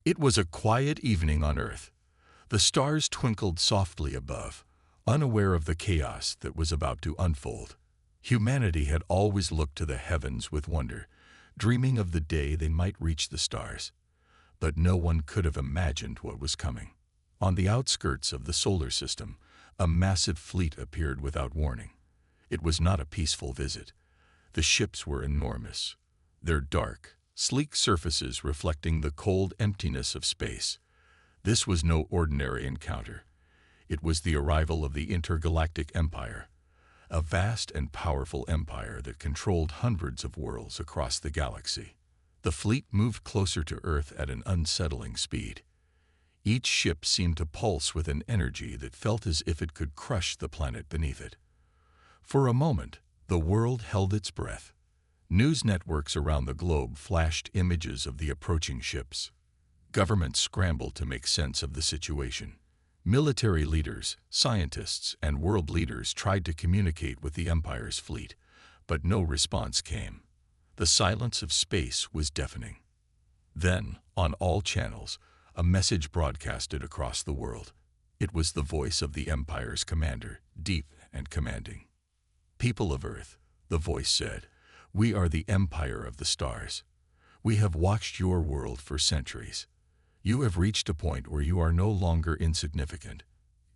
It was a quiet evening on Earth. The stars twinkled softly above, unaware of the chaos that was about to unfold. Humanity had always looked to the heavens with wonder, dreaming of the day they might reach the stars. But no one could have imagined what was coming. On the outskirts of the solar system, a massive fleet appeared without warning. It was not a peaceful visit. The ships were enormous, their dark, sleek surfaces reflecting the cold emptiness of space. This was no ordinary encounter. It was the arrival of the intergalactic empire, a vast and powerful empire that controlled hundreds of worlds across the galaxy. The fleet moved closer to Earth at an unsettling speed. Each ship seemed to pulse with an energy that felt as if it could crush the planet beneath it. For a moment, the world held its breath. News networks around the globe flashed images of the approaching ships. Governments scrambled to make sense of the situation. Military leaders, scientists, and world leaders tried to communicate with the Empire's fleet, but no response came. The silence of space was deafening. Then, on all channels, a message broadcasted across the world. It was the voice of the Empire's commander, deep and commanding. "People of Earth," the voice said, "we are the Empire of the Stars. We have watched your world for centuries. You have reached a point where you are no longer insignificant.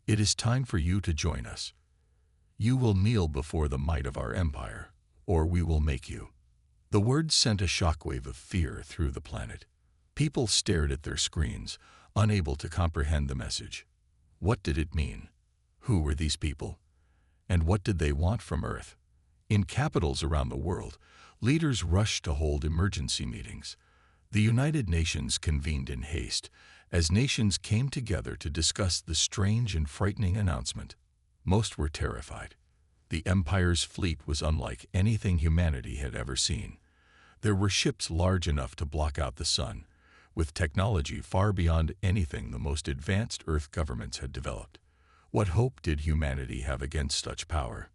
It is time for you to join us. You will kneel before the might of our empire, or we will make you." The words sent a shockwave of fear through the planet. People stared at their screens, unable to comprehend the message. What did it mean? Who were these people? And what did they want from Earth? In capitals around the world, leaders rushed to hold emergency meetings. The United Nations convened in haste, as nations came together to discuss the strange and frightening announcement. Most were terrified. The Empire's fleet was unlike anything humanity had ever seen. There were ships large enough to block out the sun, with technology far beyond anything the most advanced Earth governments had developed. What hope did humanity have against such power?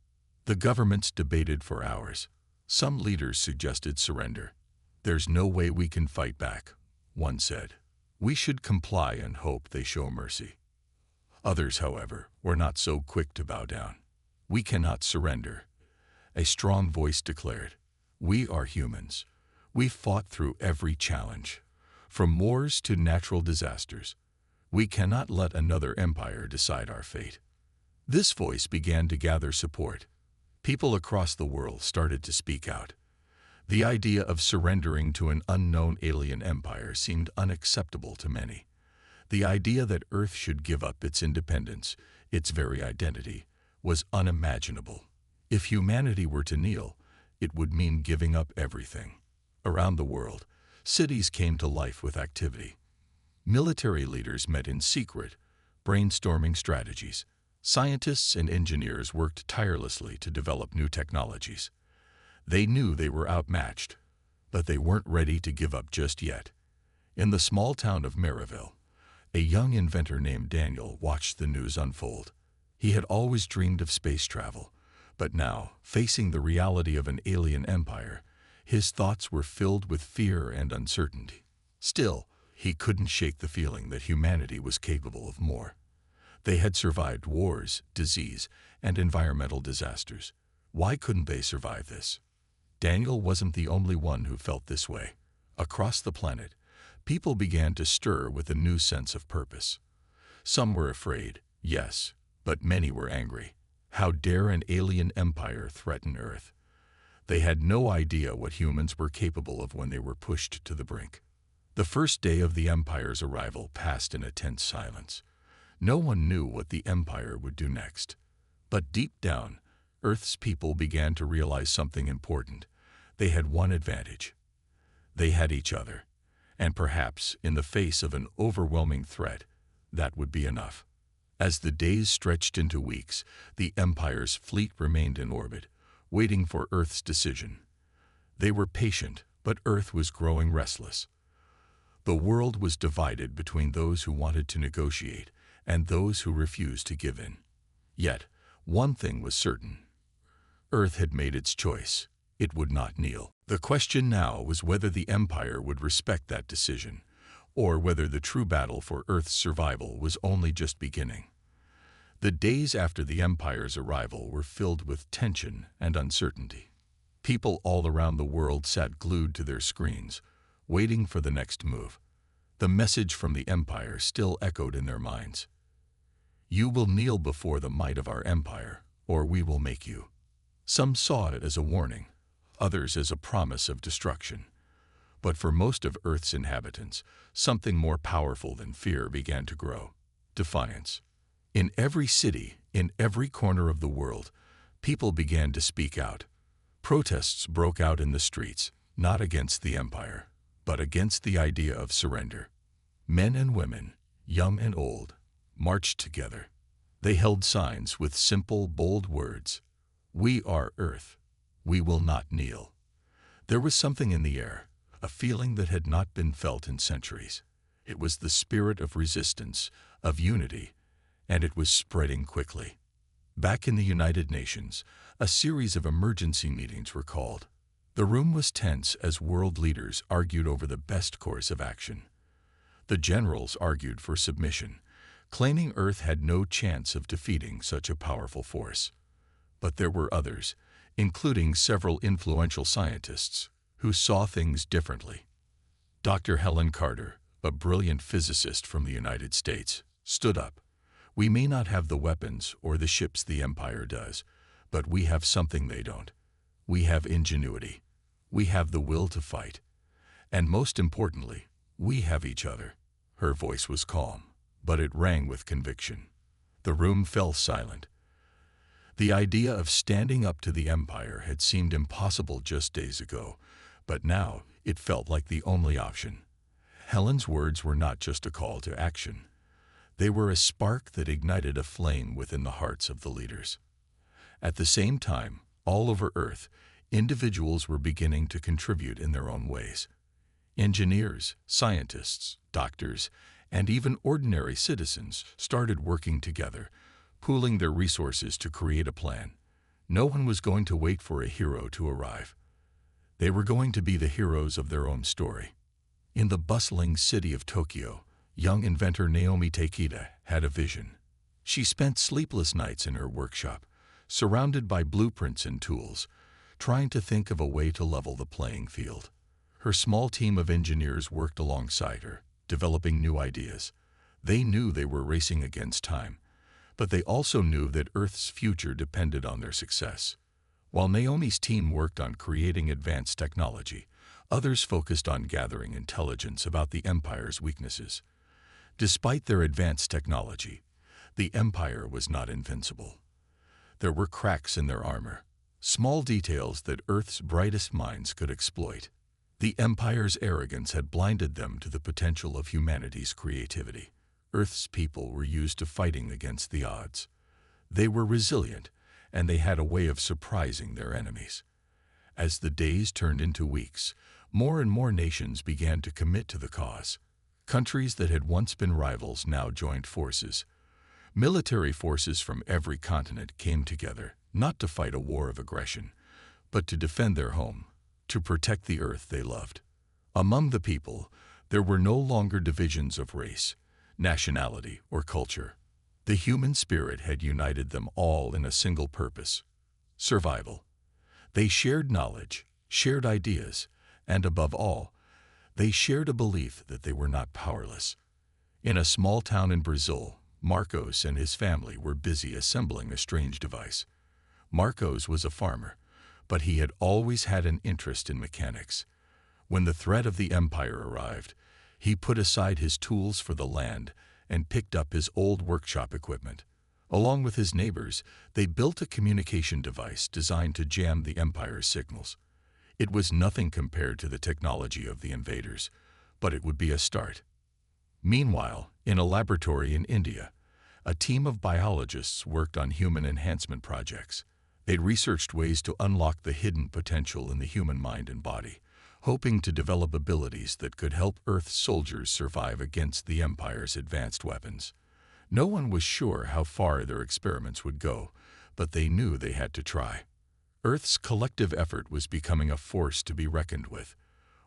The governments debated for hours. Some leaders suggested surrender. "There's no way we can fight back," one said. "We should comply and hope they show mercy." Others, however, were not so quick to bow down. "We cannot surrender," a strong voice declared. "We are humans. We fought through every challenge, from wars to natural disasters. We cannot let another empire decide our fate." This voice began to gather support. People across the world started to speak out. The idea of surrendering to an unknown alien empire seemed unacceptable to many. The idea that Earth should give up its independence, its very identity, was unimaginable. If humanity were to kneel, it would mean giving up everything. Around the world, cities came to life with activity. Military leaders met in secret, brainstorming strategies. Scientists and engineers worked tirelessly to develop new technologies. They knew they were outmatched, but they weren't ready to give up just yet. In the small town of Maryville, a young inventor named Daniel watched the news unfold. He had always dreamed of space travel, but now, facing the reality of an alien empire, his thoughts were filled with fear and uncertainty. Still, he couldn't shake the feeling that humanity was capable of more. They had survived wars, disease, and environmental disasters. Why couldn't they survive this? Daniel wasn't the only one who felt this way. Across the planet, people began to stir with a new sense of purpose. Some were afraid, yes, but many were angry. How dare an alien empire threaten Earth? They had no idea what humans were capable of when they were pushed to the brink. The first day of the Empire's arrival passed in a tense silence. No one knew what the Empire would do next. But deep down, Earth's people began to realize something important. They had one advantage. They had each other. And perhaps, in the face of an overwhelming threat, that would be enough. As the days stretched into weeks, the Empire's fleet remained in orbit, waiting for Earth's decision. They were patient, but Earth was growing restless. The world was divided between those who wanted to negotiate and those who refused to give in. Yet, one thing was certain. Earth had made its choice. It would not kneel. The question now was whether the Empire would respect that decision, or whether the true battle for Earth's survival was only just beginning. The days after the Empire's arrival were filled with tension and uncertainty. People all around the world sat glued to their screens, waiting for the next move. The message from the Empire still echoed in their minds. "You will kneel before the might of our Empire, or we will make you." Some saw it as a warning, others as a promise of destruction. But for most of Earth's inhabitants, something more powerful than fear began to grow: defiance. In every city, in every corner of the world, people began to speak out. Protests broke out in the streets, not against the Empire, but against the idea of surrender. Men and women, young and old, marched together. They held signs with simple, bold words: "We are Earth. We will not kneel." There was something in the air, a feeling that had not been felt in centuries. It was the spirit of resistance, of unity, and it was spreading quickly. Back in the United Nations, a series of emergency meetings were called. The room was tense as world leaders argued over the best course of action. The generals argued for submission, claiming Earth had no chance of defeating such a powerful force. But there were others, including several influential scientists, who saw things differently. Dr. Helen Carter, a brilliant physicist from the United States, stood up. "We may not have the weapons or the ships the Empire does, but we have something they don't. We have ingenuity. We have the will to fight. And most importantly, we have each other." Her voice was calm, but it rang with conviction. The room fell silent. The idea of standing up to the Empire had seemed impossible just days ago, but now it felt like the only option. Helen's words were not just a call to action. They were a spark that ignited a flame within the hearts of the leaders. At the same time, all over Earth, individuals were beginning to contribute in their own ways. Engineers, scientists, doctors, and even ordinary citizens started working together, pooling their resources to create a plan. No one was going to wait for a hero to arrive. They were going to be the heroes of their own story. In the bustling city of Tokyo, young inventor Naomi Takeda had a vision. She spent sleepless nights in her workshop, surrounded by blueprints and tools, trying to think of a way to level the playing field. Her small team of engineers worked alongside her, developing new ideas. They knew they were racing against time, but they also knew that Earth's future depended on their success. While Naomi's team worked on creating advanced technology, others focused on gathering intelligence about the Empire's weaknesses. Despite their advanced technology, the Empire was not invincible. There were cracks in their armor, small details that Earth's brightest minds could exploit. The Empire's arrogance had blinded them to the potential of humanity's creativity. Earth's people were used to fighting against the odds. They were resilient, and they had a way of surprising their enemies. As the days turned into weeks, more and more nations began to commit to the cause. Countries that had once been rivals now joined forces. Military forces from every continent came together, not to fight a war of aggression, but to defend their home, to protect the Earth they loved. Among the people, there were no longer divisions of race, nationality, or culture. The human spirit had united them all in a single purpose: survival. They shared knowledge, shared ideas, and above all, they shared a belief that they were not powerless. In a small town in Brazil, Marcos and his family were busy assembling a strange device. Marcos was a farmer, but he had always had an interest in mechanics. When the threat of the Empire arrived, he put aside his tools for the land and picked up his old workshop equipment. Along with his neighbors, they built a communication device designed to jam the Empire's signals. It was nothing compared to the technology of the invaders, but it would be a start. Meanwhile, in a laboratory in India, a team of biologists worked on human enhancement projects. They'd researched ways to unlock the hidden potential in the human mind and body, hoping to develop abilities that could help Earth's soldiers survive against the Empire's advanced weapons. No one was sure how far their experiments would go, but they knew they had to try. Earth's collective effort was becoming a force to be reckoned with.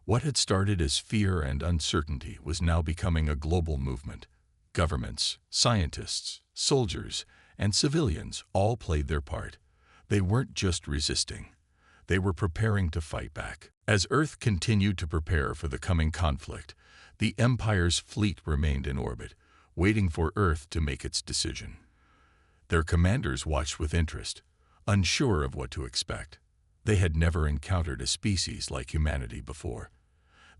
What had started as fear and uncertainty was now becoming a global movement. Governments, scientists, soldiers, and civilians all played their part. They weren't just resisting. They were preparing to fight back. As Earth continued to prepare for the coming conflict, the Empire's fleet remained in orbit, waiting for Earth to make its decision. Their commanders watched with interest, unsure of what to expect. They had never encountered a species like humanity before.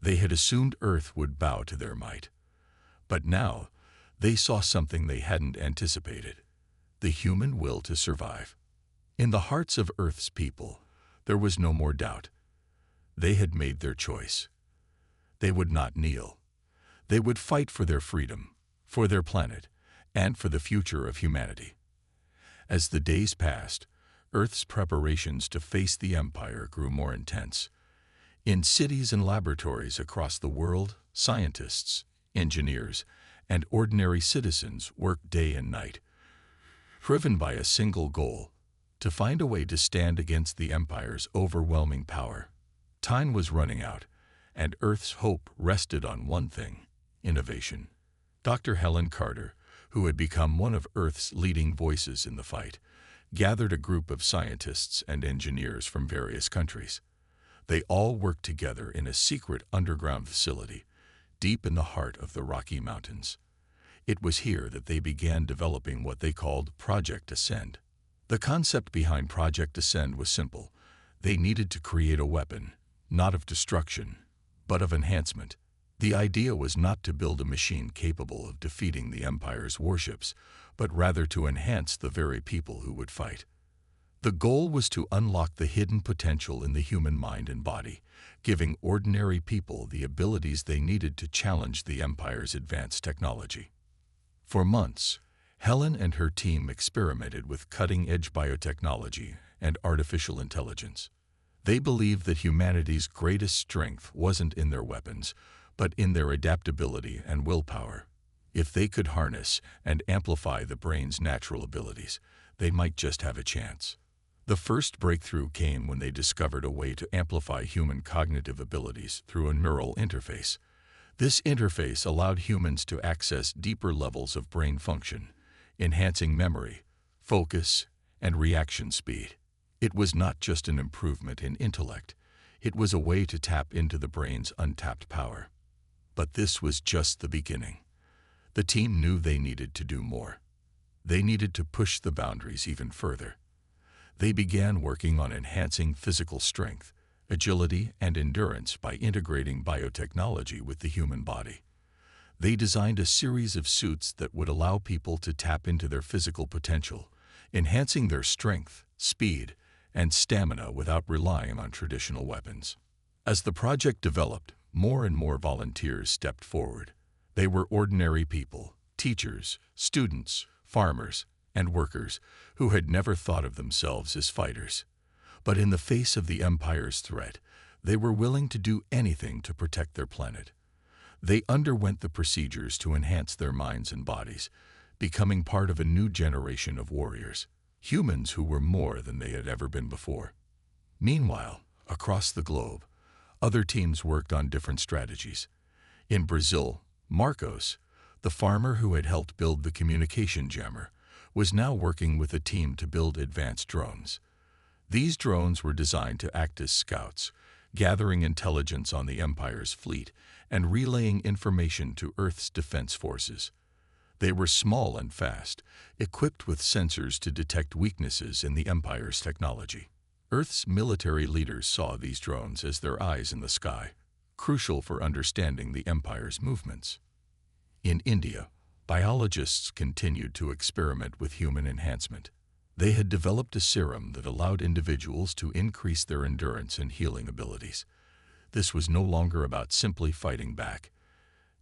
They had assumed Earth would bow to their might. But now, they saw something they hadn't anticipated: the human will to survive. In the hearts of Earth's people, there was no more doubt. They had made their choice. They would not kneel. They would fight for their freedom, for their planet, and for the future of humanity. As the days passed, Earth's preparations to face the Empire grew more intense. In cities and laboratories across the world, scientists, engineers, and ordinary citizens worked day and night, driven by a single goal: to find a way to stand against the Empire's overwhelming power. Time was running out, and Earth's hope rested on one thing: innovation. Dr. Helen Carter, who had become one of Earth's leading voices in the fight, gathered a group of scientists and engineers from various countries. They all worked together in a secret underground facility, deep in the heart of the Rocky Mountains. It was here that they began developing what they called Project Ascend. The concept behind Project Ascend was simple. They needed to create a weapon, not of destruction, but of enhancement. The idea was not to build a machine capable of defeating the Empire's warships, but rather to enhance the very people who would fight. The goal was to unlock the hidden potential in the human mind and body, giving ordinary people the abilities they needed to challenge the Empire's advanced technology. For months, Helen and her team experimented with cutting-edge biotechnology and artificial intelligence. They believed that humanity's greatest strength wasn't in their weapons, but in their adaptability and willpower. If they could harness and amplify the brain's natural abilities, they might just have a chance. The first breakthrough came when they discovered a way to amplify human cognitive abilities through a neural interface. This interface allowed humans to access deeper levels of brain function, enhancing memory, focus, and reaction speed. It was not just an improvement in intellect. It was a way to tap into the brain's untapped power. But this was just the beginning. The team knew they needed to do more. They needed to push the boundaries even further. They began working on enhancing physical strength, agility, and endurance by integrating biotechnology with the human body. They designed a series of suits that would allow people to tap into their physical potential, enhancing their strength, speed, and stamina without relying on traditional weapons. As the project developed, more and more volunteers stepped forward. They were ordinary people, teachers, students, farmers, and workers who had never thought of themselves as fighters. But in the face of the Empire's threat, they were willing to do anything to protect their planet. They underwent the procedures to enhance their minds and bodies, becoming part of a new generation of warriors, humans who were more than they had ever been before. Meanwhile, across the globe, other teams worked on different strategies. In Brazil, Marcos, the farmer who had helped build the communication jammer, was now working with a team to build advanced drones. These drones were designed to act as scouts, gathering intelligence on the Empire's fleet and relaying information to Earth's defense forces. They were small and fast, equipped with sensors to detect weaknesses in the Empire's technology. Earth's military leaders saw these drones as their eyes in the sky, crucial for understanding the Empire's movements. In India, biologists continued to experiment with human enhancement. They had developed a serum that allowed individuals to increase their endurance and healing abilities. This was no longer about simply fighting back.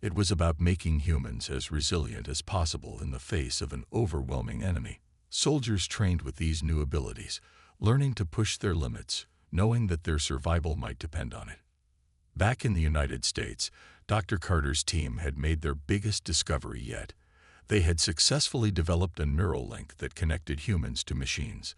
It was about making humans as resilient as possible in the face of an overwhelming enemy. Soldiers trained with these new abilities, learning to push their limits, knowing that their survival might depend on it. Back in the United States, Dr. Carter's team had made their biggest discovery yet. They had successfully developed a neural link that connected humans to machines.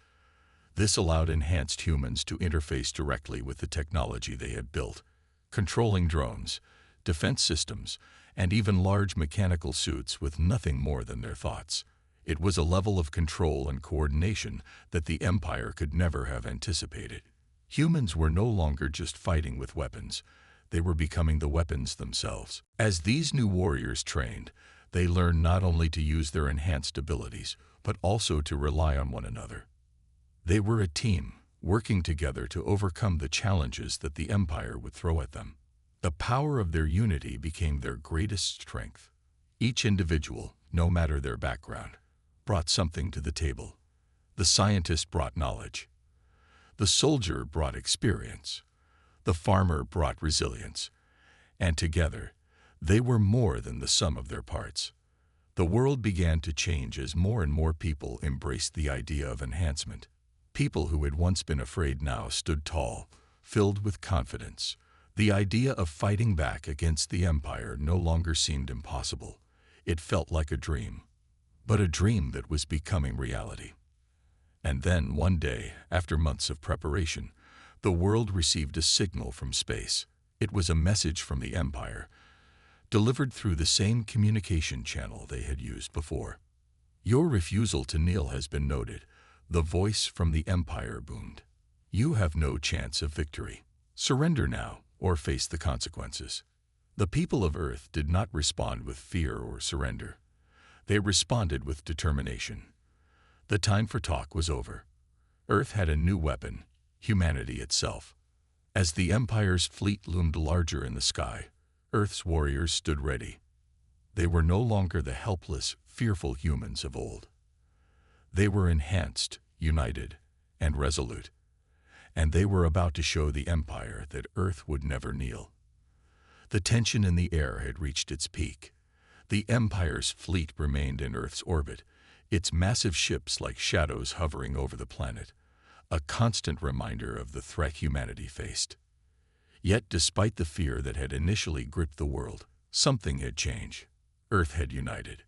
This allowed enhanced humans to interface directly with the technology they had built. controlling drones, defense systems, and even large mechanical suits with nothing more than their thoughts. It was a level of control and coordination that the Empire could never have anticipated. Humans were no longer just fighting with weapons. They were becoming the weapons themselves. As these new warriors trained, they learned not only to use their enhanced abilities, but also to rely on one another. They were a team, working together to overcome the challenges that the Empire would throw at them. The power of their unity became their greatest strength. Each individual, no matter their background, brought something to the table. The scientist brought knowledge. The soldier brought experience. The farmer brought resilience. And together, they were more than the sum of their parts. The world began to change as more and more people embraced the idea of enhancement. People who had once been afraid now stood tall, filled with confidence. The idea of fighting back against the Empire no longer seemed impossible. It felt like a dream, but a dream that was becoming reality. And then, one day, after months of preparation, the world received a signal from space. It was a message from the Empire, delivered through the same communication channel they had used before. "Your refusal to kneel has been noted," the voice from the Empire boomed. "You have no chance of victory. Surrender now, or face the consequences." The people of Earth did not respond with fear or surrender. They responded with determination. The time for talk was over. Earth had a new weapon, humanity itself. As the Empire's fleet loomed larger in the sky, Earth's warriors stood ready. They were no longer the helpless, fearful humans of old. They were enhanced, united, and resolute. And they were about to show the Empire that Earth would never kneel. The tension in the air had reached its peak. The Empire's fleet remained in Earth's orbit, its massive ships like shadows hovering over the planet, a constant reminder of the threat humanity faced. Yet, despite the fear that had initially gripped the world, something had changed. Earth had united.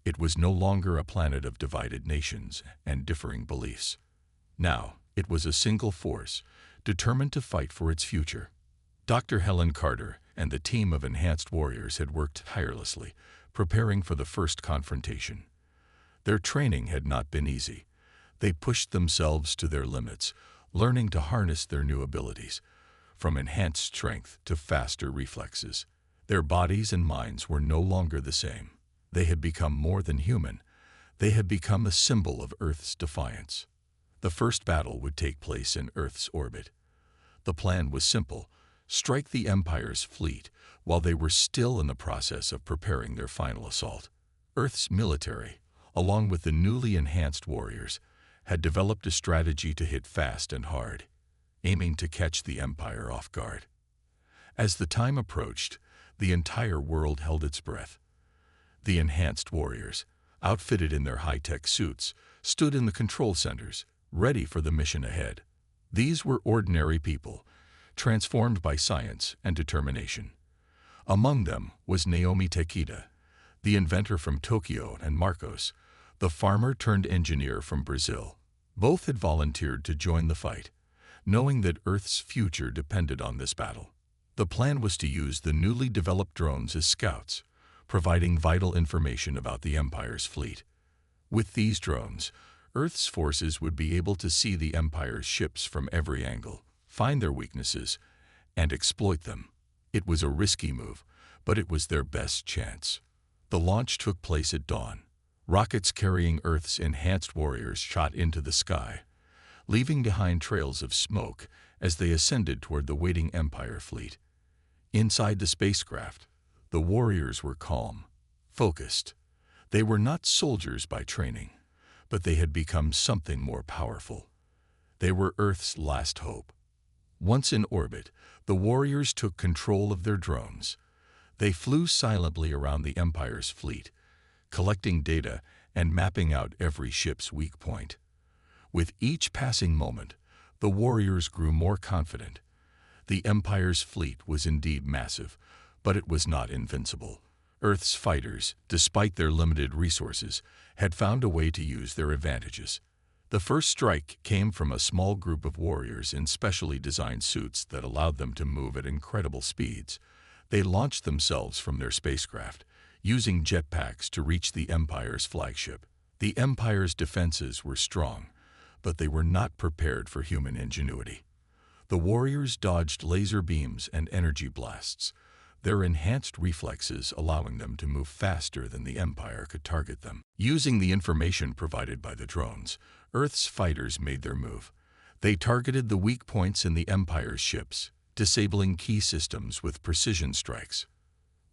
It was no longer a planet of divided nations and differing beliefs. Now, it was a single force, determined to fight for its future. Dr. Helen Carter and the team of enhanced warriors had worked tirelessly, preparing for the first confrontation. Their training had not been easy. They pushed themselves to their limits, learning to harness their new abilities, from enhanced strength to faster reflexes. Their bodies and minds were no longer the same. They had become more than human. They had become a symbol of Earth's defiance. The first battle would take place in Earth's orbit. The plan was simple: strike the Empire's fleet while they were still in the process of preparing their final assault. Earth's military, along with the newly enhanced warriors, had developed a strategy to hit fast and hard, aiming to catch the Empire off guard. As the time approached, the entire world held its breath. The enhanced warriors, outfitted in their high-tech suits, stood in the control centers, ready for the mission ahead. These were ordinary people, transformed by science and determination. Among them was Naomi Takeda, the inventor from Tokyo, and Marcos, the farmer-turned-engineer from Brazil. Both had volunteered to join the fight, knowing that Earth's future depended on this battle. The plan was to use the newly developed drones as scouts, providing vital information about the Empire's fleet. With these drones, Earth's forces would be able to see the Empire's ships from every angle, find their weaknesses, and exploit them. It was a risky move, but it was their best chance. The launch took place at dawn. Rockets carrying Earth's enhanced warriors shot into the sky, leaving behind trails of smoke as they ascended toward the waiting Empire fleet. Inside the spacecraft, the warriors were calm, focused. They were not soldiers by training, but they had become something more powerful. They were Earth's last hope. Once in orbit, the warriors took control of their drones. They flew silently around the Empire's fleet, collecting data and mapping out every ship's weak point. With each passing moment, the warriors grew more confident. The Empire's fleet was indeed massive, but it was not invincible. Earth's fighters, despite their limited resources, had found a way to use their advantages. The first strike came from a small group of warriors in specially designed suits that allowed them to move at incredible speeds. They launched themselves from their spacecraft, using jetpacks to reach the Empire's flagship. The Empire's defenses were strong, but they were not prepared for human ingenuity. The warriors dodged laser beams and energy blasts, their enhanced reflexes allowing them to move faster than the Empire could target them. Using the information provided by the drones, Earth's fighters made their move. They targeted the weak points in the Empire's ships, disabling key systems with precision strikes.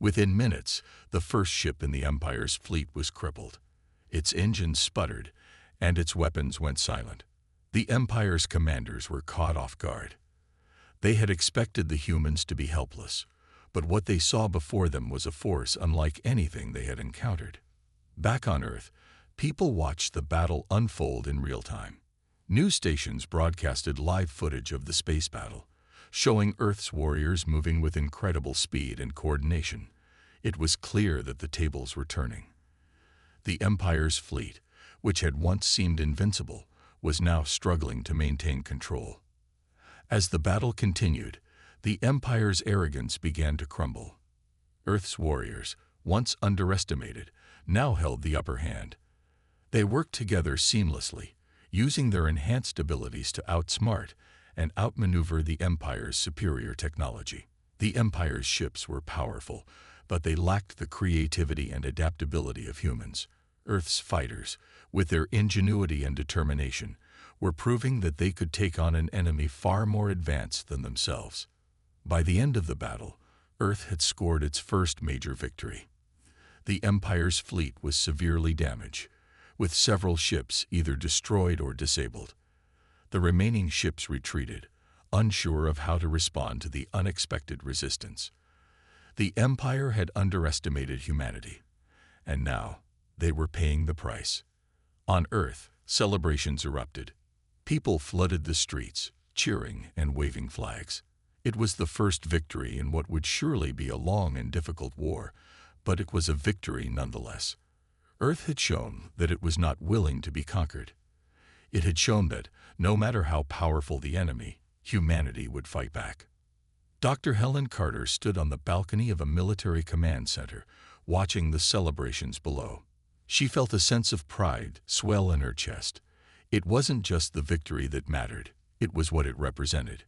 Within minutes, the first ship in the Empire's fleet was crippled. Its engines sputtered, and its weapons went silent. The Empire's commanders were caught off guard. They had expected the humans to be helpless, but what they saw before them was a force unlike anything they had encountered. Back on Earth, people watched the battle unfold in real time. News stations broadcasted live footage of the space battle, showing Earth's warriors moving with incredible speed and coordination. It was clear that the tables were turning. The Empire's fleet, which had once seemed invincible, was now struggling to maintain control. As the battle continued, the Empire's arrogance began to crumble. Earth's warriors, once underestimated, now held the upper hand. They worked together seamlessly, using their enhanced abilities to outsmart and outmaneuver the Empire's superior technology. The Empire's ships were powerful, but they lacked the creativity and adaptability of humans. Earth's fighters, with their ingenuity and determination, were proving that they could take on an enemy far more advanced than themselves. By the end of the battle, Earth had scored its first major victory. The Empire's fleet was severely damaged, with several ships either destroyed or disabled. The remaining ships retreated, unsure of how to respond to the unexpected resistance. The Empire had underestimated humanity, and now they were paying the price. On Earth, celebrations erupted. People flooded the streets, cheering and waving flags. It was the first victory in what would surely be a long and difficult war, but it was a victory nonetheless. Earth had shown that it was not willing to be conquered. It had shown that, no matter how powerful the enemy, humanity would fight back. Dr. Helen Carter stood on the balcony of a military command center, watching the celebrations below. She felt a sense of pride swell in her chest. It wasn't just the victory that mattered, it was what it represented.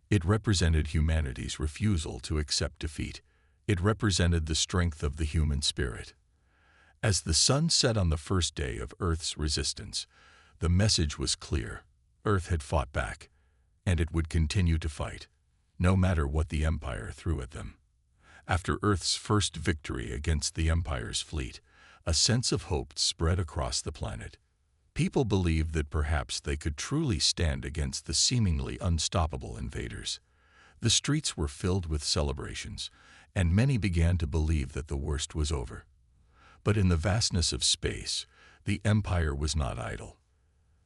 It represented humanity's refusal to accept defeat. It represented the strength of the human spirit. As the sun set on the first day of Earth's resistance, the message was clear. Earth had fought back, and it would continue to fight, no matter what the Empire threw at them. After Earth's first victory against the Empire's fleet, a sense of hope spread across the planet. People believed that perhaps they could truly stand against the seemingly unstoppable invaders. The streets were filled with celebrations, and many began to believe that the worst was over. But in the vastness of space, the Empire was not idle.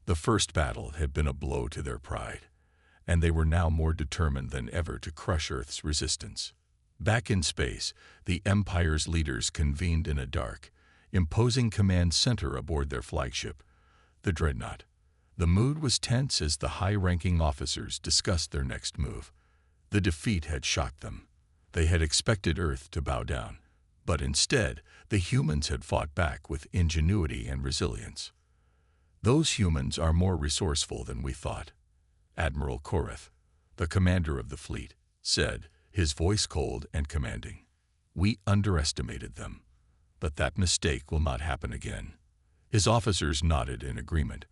The first battle had been a blow to their pride, and they were now more determined than ever to crush Earth's resistance. Back in space, the Empire's leaders convened in a dark, imposing command center aboard their flagship, the Dreadnought. The mood was tense as the high-ranking officers discussed their next move. The defeat had shocked them. They had expected Earth to bow down, but instead, the humans had fought back with ingenuity and resilience. "Those humans are more resourceful than we thought," Admiral Korath, the commander of the fleet, said, his voice cold and commanding. "We underestimated them, but that mistake will not happen again." His officers nodded in agreement.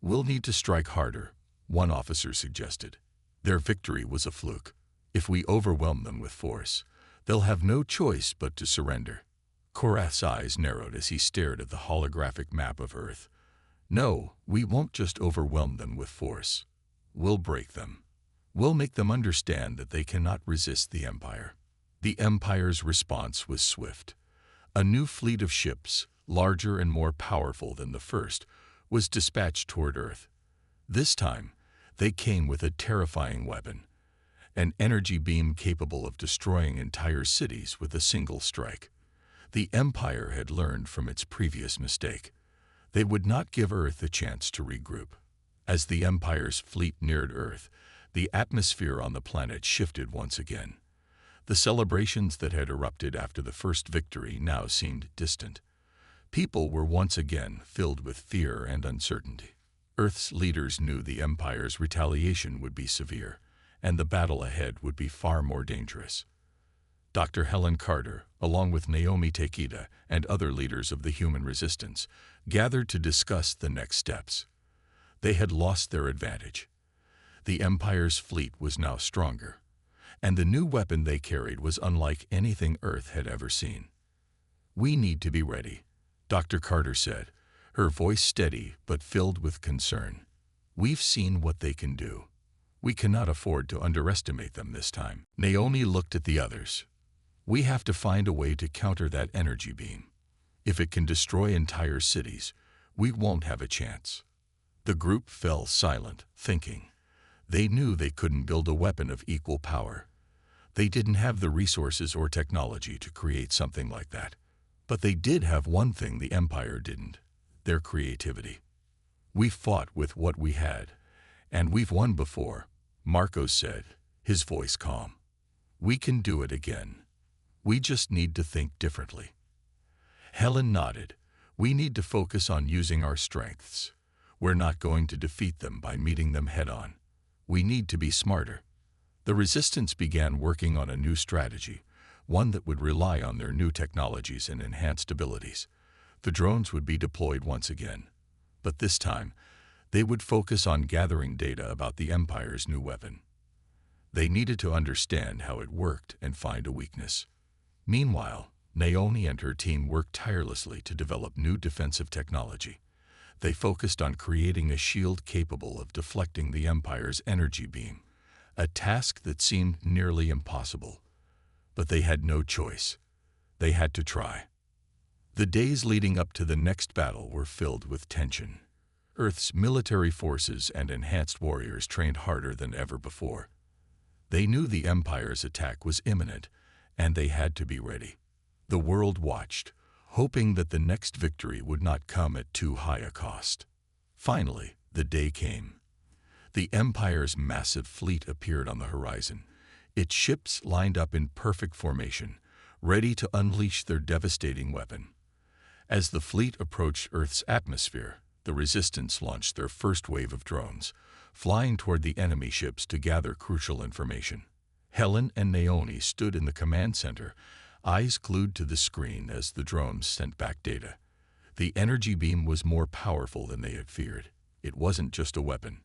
"We'll need to strike harder," one officer suggested. Their victory was a fluke. If we overwhelm them with force, they'll have no choice but to surrender. Korath's eyes narrowed as he stared at the holographic map of Earth. "No, we won't just overwhelm them with force. We'll break them. We'll make them understand that they cannot resist the Empire." The Empire's response was swift. A new fleet of ships, larger and more powerful than the first, was dispatched toward Earth. This time, they came with a terrifying weapon, an energy beam capable of destroying entire cities with a single strike. The Empire had learned from its previous mistake. They would not give Earth a chance to regroup. As the Empire's fleet neared Earth, the atmosphere on the planet shifted once again. The celebrations that had erupted after the first victory now seemed distant. People were once again filled with fear and uncertainty. Earth's leaders knew the Empire's retaliation would be severe, and the battle ahead would be far more dangerous. Dr. Helen Carter, along with Naomi Takeda and other leaders of the human resistance, gathered to discuss the next steps. They had lost their advantage. The Empire's fleet was now stronger, and the new weapon they carried was unlike anything Earth had ever seen. "We need to be ready," Dr. Carter said, her voice steady but filled with concern. "We've seen what they can do. We cannot afford to underestimate them this time." Naomi looked at the others. "We have to find a way to counter that energy beam. If it can destroy entire cities, we won't have a chance." The group fell silent, thinking. They knew they couldn't build a weapon of equal power. They didn't have the resources or technology to create something like that. But they did have one thing the Empire didn't: their creativity. "We fought with what we had, and we've won before," Marcos said, his voice calm. "We can do it again. We just need to think differently." Helen nodded. "We need to focus on using our strengths. We're not going to defeat them by meeting them head-on. We need to be smarter." The Resistance began working on a new strategy, one that would rely on their new technologies and enhanced abilities. The drones would be deployed once again, but this time, they would focus on gathering data about the Empire's new weapon. They needed to understand how it worked and find a weakness. Meanwhile, Naomi and her team worked tirelessly to develop new defensive technology. They focused on creating a shield capable of deflecting the Empire's energy beam, a task that seemed nearly impossible. But they had no choice. They had to try. The days leading up to the next battle were filled with tension. Earth's military forces and enhanced warriors trained harder than ever before. They knew the Empire's attack was imminent, and they had to be ready. The world watched, hoping that the next victory would not come at too high a cost. Finally, the day came. The Empire's massive fleet appeared on the horizon, its ships lined up in perfect formation, ready to unleash their devastating weapon. As the fleet approached Earth's atmosphere, the Resistance launched their first wave of drones, flying toward the enemy ships to gather crucial information. Helen and Naomi stood in the command center, eyes glued to the screen as the drones sent back data. The energy beam was more powerful than they had feared. It wasn't just a weapon.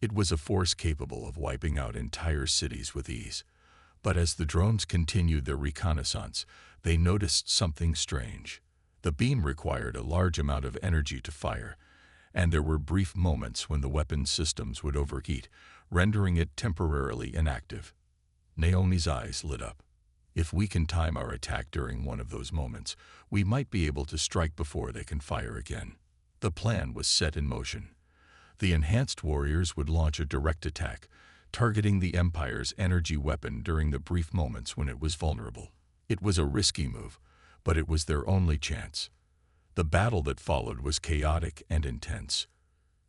It was a force capable of wiping out entire cities with ease. But as the drones continued their reconnaissance, they noticed something strange. The beam required a large amount of energy to fire, and there were brief moments when the weapon's systems would overheat, rendering it temporarily inactive. Naomi's eyes lit up. "If we can time our attack during one of those moments, we might be able to strike before they can fire again." The plan was set in motion. The enhanced warriors would launch a direct attack, targeting the Empire's energy weapon during the brief moments when it was vulnerable. It was a risky move, but it was their only chance. The battle that followed was chaotic and intense.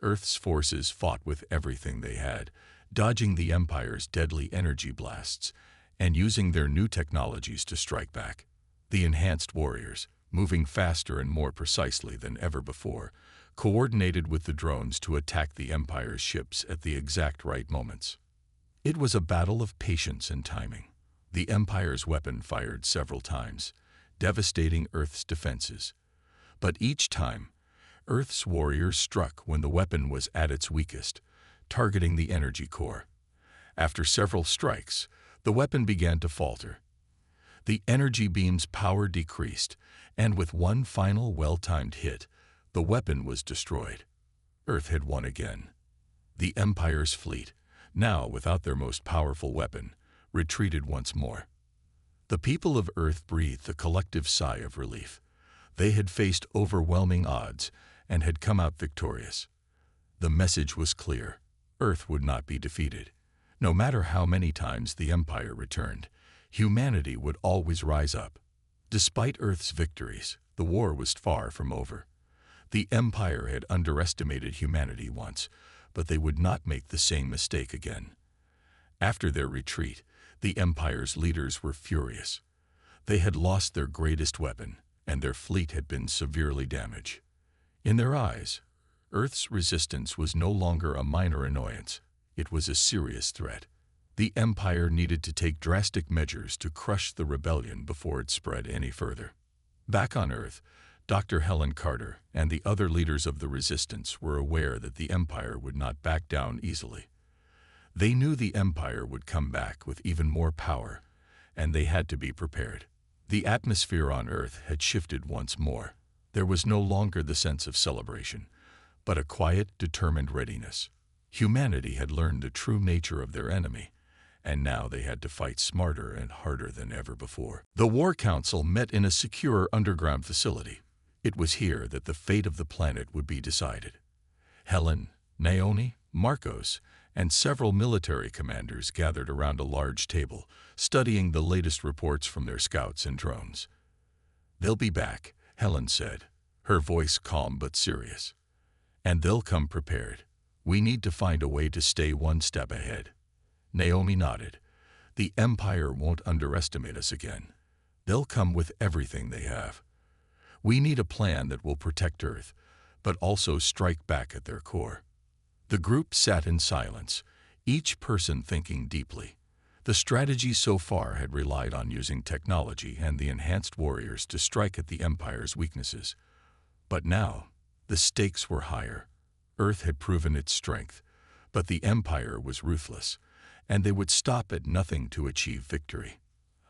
Earth's forces fought with everything they had, dodging the Empire's deadly energy blasts and using their new technologies to strike back. The enhanced warriors, moving faster and more precisely than ever before, coordinated with the drones to attack the Empire's ships at the exact right moments. It was a battle of patience and timing. The Empire's weapon fired several times, devastating Earth's defenses. But each time, Earth's warriors struck when the weapon was at its weakest, targeting the energy core. After several strikes, the weapon began to falter. The energy beam's power decreased, and with one final well-timed hit, the weapon was destroyed. Earth had won again. The Empire's fleet, now without their most powerful weapon, retreated once more. The people of Earth breathed a collective sigh of relief. They had faced overwhelming odds and had come out victorious. The message was clear: Earth would not be defeated. No matter how many times the Empire returned, humanity would always rise up. Despite Earth's victories, the war was far from over. The Empire had underestimated humanity once, but they would not make the same mistake again. After their retreat, the Empire's leaders were furious. They had lost their greatest weapon, and their fleet had been severely damaged. In their eyes, Earth's resistance was no longer a minor annoyance. It was a serious threat. The Empire needed to take drastic measures to crush the rebellion before it spread any further. Back on Earth, Dr. Helen Carter and the other leaders of the resistance were aware that the Empire would not back down easily. They knew the Empire would come back with even more power, and they had to be prepared. The atmosphere on Earth had shifted once more. There was no longer the sense of celebration, but a quiet, determined readiness. Humanity had learned the true nature of their enemy, and now they had to fight smarter and harder than ever before. The War Council met in a secure underground facility. It was here that the fate of the planet would be decided. Helen, Naomi, Marcos, and several military commanders gathered around a large table, studying the latest reports from their scouts and drones. "They'll be back," Helen said, her voice calm but serious. "And they'll come prepared. We need to find a way to stay one step ahead." Naomi nodded. "The Empire won't underestimate us again. They'll come with everything they have. We need a plan that will protect Earth, but also strike back at their core." The group sat in silence, each person thinking deeply. The strategy so far had relied on using technology and the enhanced warriors to strike at the Empire's weaknesses. But now, the stakes were higher. Earth had proven its strength, but the Empire was ruthless, and they would stop at nothing to achieve victory.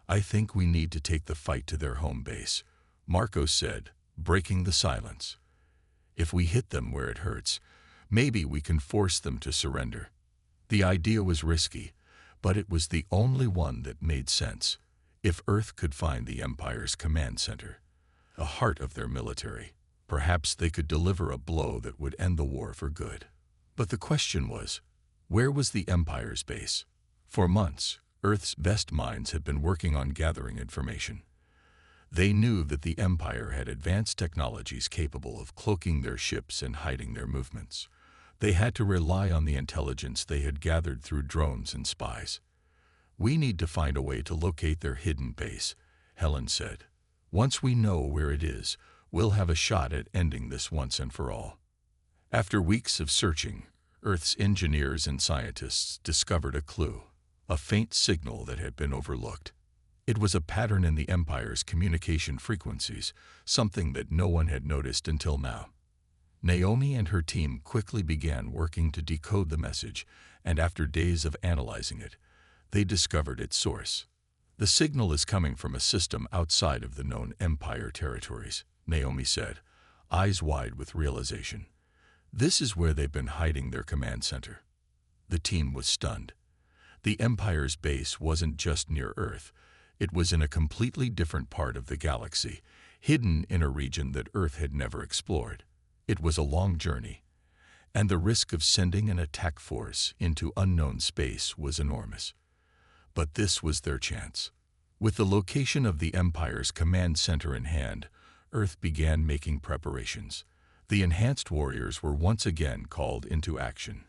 "I think we need to take the fight to their home base," Marcos said, breaking the silence. "If we hit them where it hurts, maybe we can force them to surrender." The idea was risky, but it was the only one that made sense. If Earth could find the Empire's command center, the heart of their military, perhaps they could deliver a blow that would end the war for good. But the question was, where was the Empire's base? For months, Earth's best minds had been working on gathering information. They knew that the Empire had advanced technologies capable of cloaking their ships and hiding their movements. They had to rely on the intelligence they had gathered through drones and spies. "We need to find a way to locate their hidden base," Helen said. "Once we know where it is, we'll have a shot at ending this once and for all." After weeks of searching, Earth's engineers and scientists discovered a clue, a faint signal that had been overlooked. It was a pattern in the Empire's communication frequencies, something that no one had noticed until now. Naomi and her team quickly began working to decode the message, and after days of analyzing it, they discovered its source. "The signal is coming from a system outside of the known Empire territories," Naomi said, eyes wide with realization. "This is where they've been hiding their command center." The team was stunned. The Empire's base wasn't just near Earth. It was in a completely different part of the galaxy, hidden in a region that Earth had never explored. It was a long journey, and the risk of sending an attack force into unknown space was enormous. But this was their chance. With the location of the Empire's command center in hand, Earth began making preparations. The enhanced warriors were once again called into action.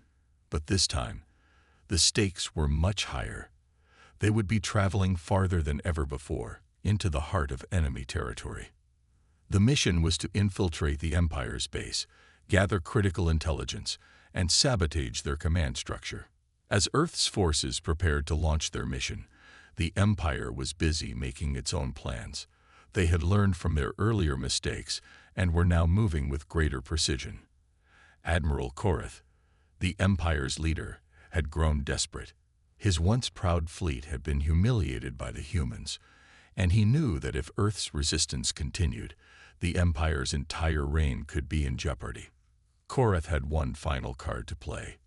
But this time, the stakes were much higher. They would be traveling farther than ever before, into the heart of enemy territory. The mission was to infiltrate the Empire's base, gather critical intelligence, and sabotage their command structure. As Earth's forces prepared to launch their mission, the Empire was busy making its own plans. They had learned from their earlier mistakes and were now moving with greater precision. Admiral Korath, the Empire's leader, had grown desperate. His once proud fleet had been humiliated by the humans, and he knew that if Earth's resistance continued, the Empire's entire reign could be in jeopardy. Korath had one final card to play,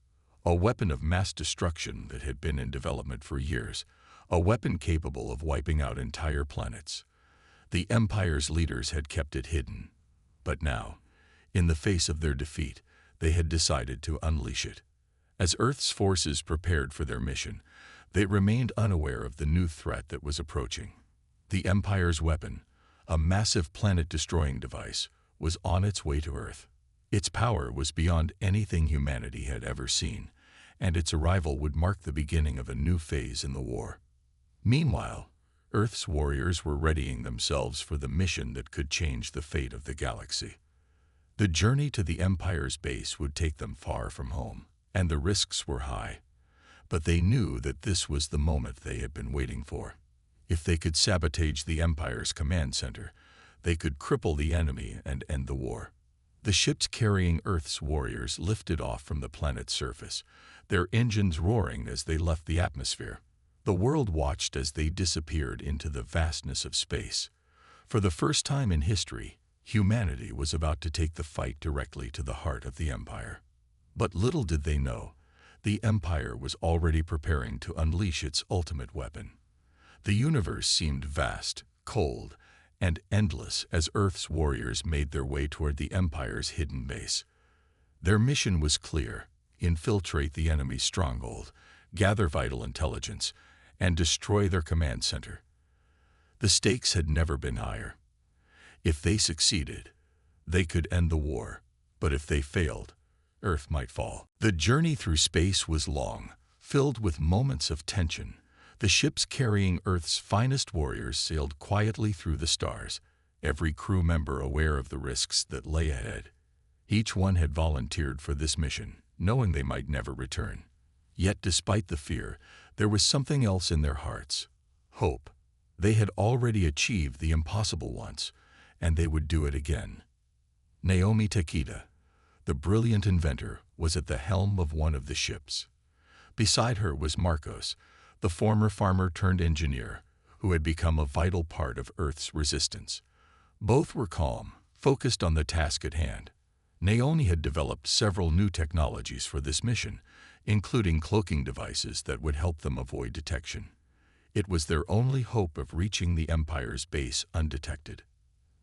a weapon of mass destruction that had been in development for years, a weapon capable of wiping out entire planets. The Empire's leaders had kept it hidden, but now, in the face of their defeat, they had decided to unleash it. As Earth's forces prepared for their mission, they remained unaware of the new threat that was approaching. The Empire's weapon, a massive planet-destroying device, was on its way to Earth. Its power was beyond anything humanity had ever seen, and its arrival would mark the beginning of a new phase in the war. Meanwhile, Earth's warriors were readying themselves for the mission that could change the fate of the galaxy. The journey to the Empire's base would take them far from home, and the risks were high. But they knew that this was the moment they had been waiting for. If they could sabotage the Empire's command center, they could cripple the enemy and end the war. The ships carrying Earth's warriors lifted off from the planet's surface, their engines roaring as they left the atmosphere. The world watched as they disappeared into the vastness of space. For the first time in history, humanity was about to take the fight directly to the heart of the Empire. But little did they know, the Empire was already preparing to unleash its ultimate weapon. The universe seemed vast, cold, and endless as Earth's warriors made their way toward the Empire's hidden base. Their mission was clear: infiltrate the enemy's stronghold, gather vital intelligence, and destroy their command center. The stakes had never been higher. If they succeeded, they could end the war, but if they failed, Earth might fall. The journey through space was long, filled with moments of tension. The ships carrying Earth's finest warriors sailed quietly through the stars, every crew member aware of the risks that lay ahead. Each one had volunteered for this mission, knowing they might never return. Yet despite the fear, there was something else in their hearts: hope. They had already achieved the impossible once, and they would do it again. Naomi Takeda, the brilliant inventor, was at the helm of one of the ships. Beside her was Marcos, the former farmer-turned-engineer, who had become a vital part of Earth's resistance. Both were calm, focused on the task at hand. Naomi had developed several new technologies for this mission, including cloaking devices that would help them avoid detection. It was their only hope of reaching the Empire's base undetected.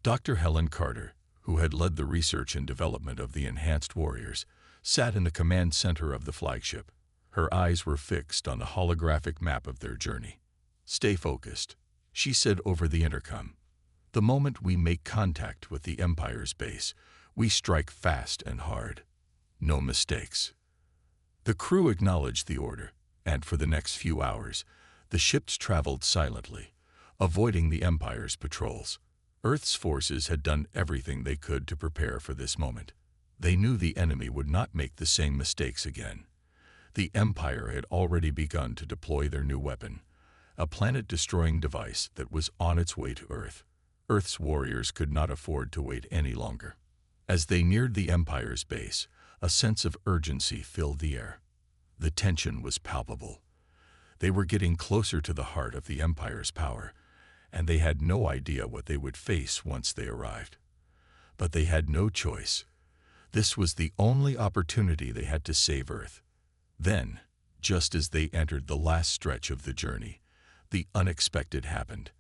Dr. Helen Carter, who had led the research and development of the enhanced warriors, sat in the command center of the flagship. Her eyes were fixed on the holographic map of their journey. "Stay focused," she said over the intercom. "The moment we make contact with the Empire's base, we strike fast and hard. No mistakes." The crew acknowledged the order, and for the next few hours, the ships traveled silently, avoiding the Empire's patrols. Earth's forces had done everything they could to prepare for this moment. They knew the enemy would not make the same mistakes again. The Empire had already begun to deploy their new weapon, a planet-destroying device that was on its way to Earth. Earth's warriors could not afford to wait any longer. As they neared the Empire's base, a sense of urgency filled the air. The tension was palpable. They were getting closer to the heart of the Empire's power, and they had no idea what they would face once they arrived. But they had no choice. This was the only opportunity they had to save Earth. Then, just as they entered the last stretch of the journey, the unexpected happened.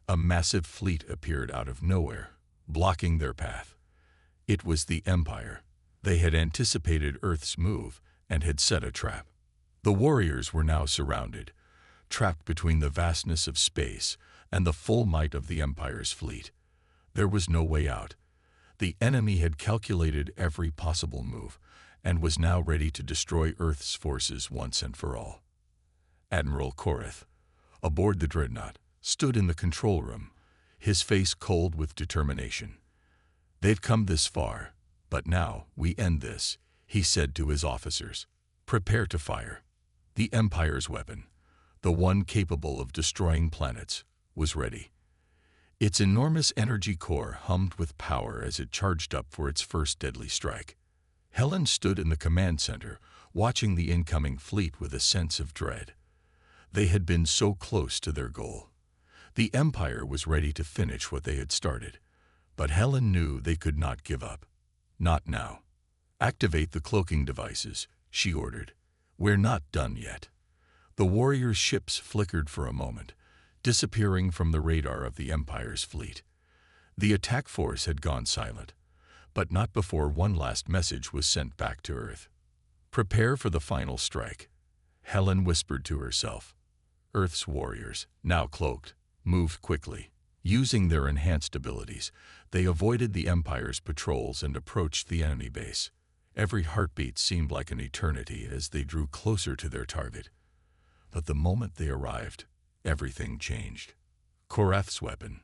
A massive fleet appeared out of nowhere, blocking their path. It was the Empire. They had anticipated Earth's move and had set a trap. The warriors were now surrounded, trapped between the vastness of space and the full might of the Empire's fleet. There was no way out. The enemy had calculated every possible move and was now ready to destroy Earth's forces once and for all. Admiral Korath, aboard the dreadnought, stood in the control room, his face cold with determination. "They've come this far, but now we end this," he said to his officers. "Prepare to fire." The Empire's weapon, the one capable of destroying planets, was ready. Its enormous energy core hummed with power as it charged up for its first deadly strike. Helen stood in the command center, watching the incoming fleet with a sense of dread. They had been so close to their goal. The Empire was ready to finish what they had started, but Helen knew they could not give up. Not now. "Activate the cloaking devices," she ordered. "We're not done yet." The warriors' ships flickered for a moment, disappearing from the radar of the Empire's fleet. The attack force had gone silent, but not before one last message was sent back to Earth. "Prepare for the final strike," Helen whispered to herself. Earth's warriors, now cloaked, moved quickly. Using their enhanced abilities, they avoided the Empire's patrols and approached the enemy base. Every heartbeat seemed like an eternity as they drew closer to their target. But the moment they arrived, everything changed. Korath's weapon,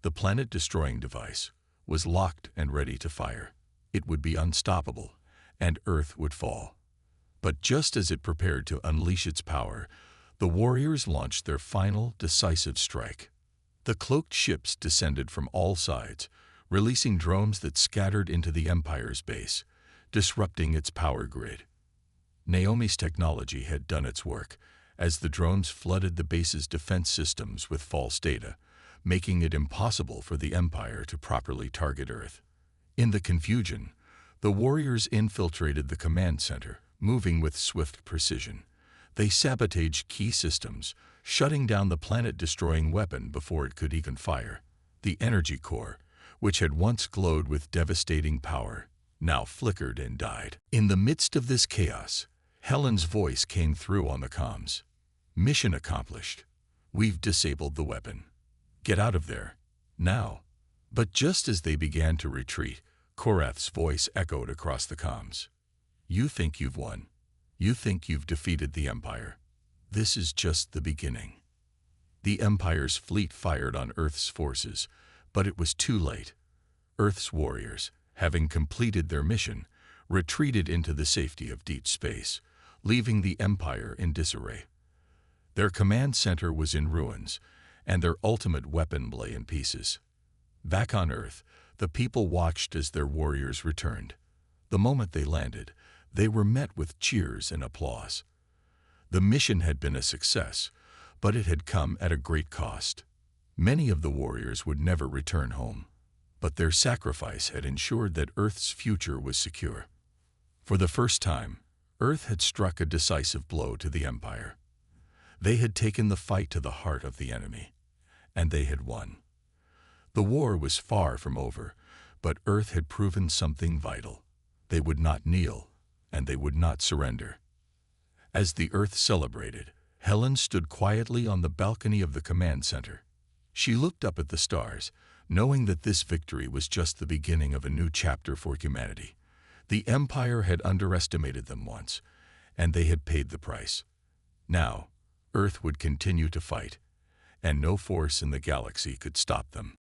the planet-destroying device, was locked and ready to fire. It would be unstoppable, and Earth would fall. But just as it prepared to unleash its power, the warriors launched their final, decisive strike. The cloaked ships descended from all sides, releasing drones that scattered into the Empire's base, disrupting its power grid. Naomi's technology had done its work, as the drones flooded the base's defense systems with false data, making it impossible for the Empire to properly target Earth. In the confusion, the warriors infiltrated the command center, moving with swift precision. They sabotaged key systems, shutting down the planet-destroying weapon before it could even fire. The energy core, which had once glowed with devastating power, now flickered and died. In the midst of this chaos, Helen's voice came through on the comms. "Mission accomplished. We've disabled the weapon. Get out of there. Now." But just as they began to retreat, Korath's voice echoed across the comms. "You think you've won. You think you've defeated the Empire. This is just the beginning." The Empire's fleet fired on Earth's forces, but it was too late. Earth's warriors, having completed their mission, retreated into the safety of deep space, leaving the Empire in disarray. Their command center was in ruins, and their ultimate weapon lay in pieces. Back on Earth, the people watched as their warriors returned. The moment they landed, they were met with cheers and applause. The mission had been a success, but it had come at a great cost. Many of the warriors would never return home, but their sacrifice had ensured that Earth's future was secure. For the first time, Earth had struck a decisive blow to the Empire. They had taken the fight to the heart of the enemy, and they had won. The war was far from over, but Earth had proven something vital. They would not kneel, and they would not surrender. As the Earth celebrated, Helen stood quietly on the balcony of the command center. She looked up at the stars, knowing that this victory was just the beginning of a new chapter for humanity. The Empire had underestimated them once, and they had paid the price. Now, Earth would continue to fight, and no force in the galaxy could stop them.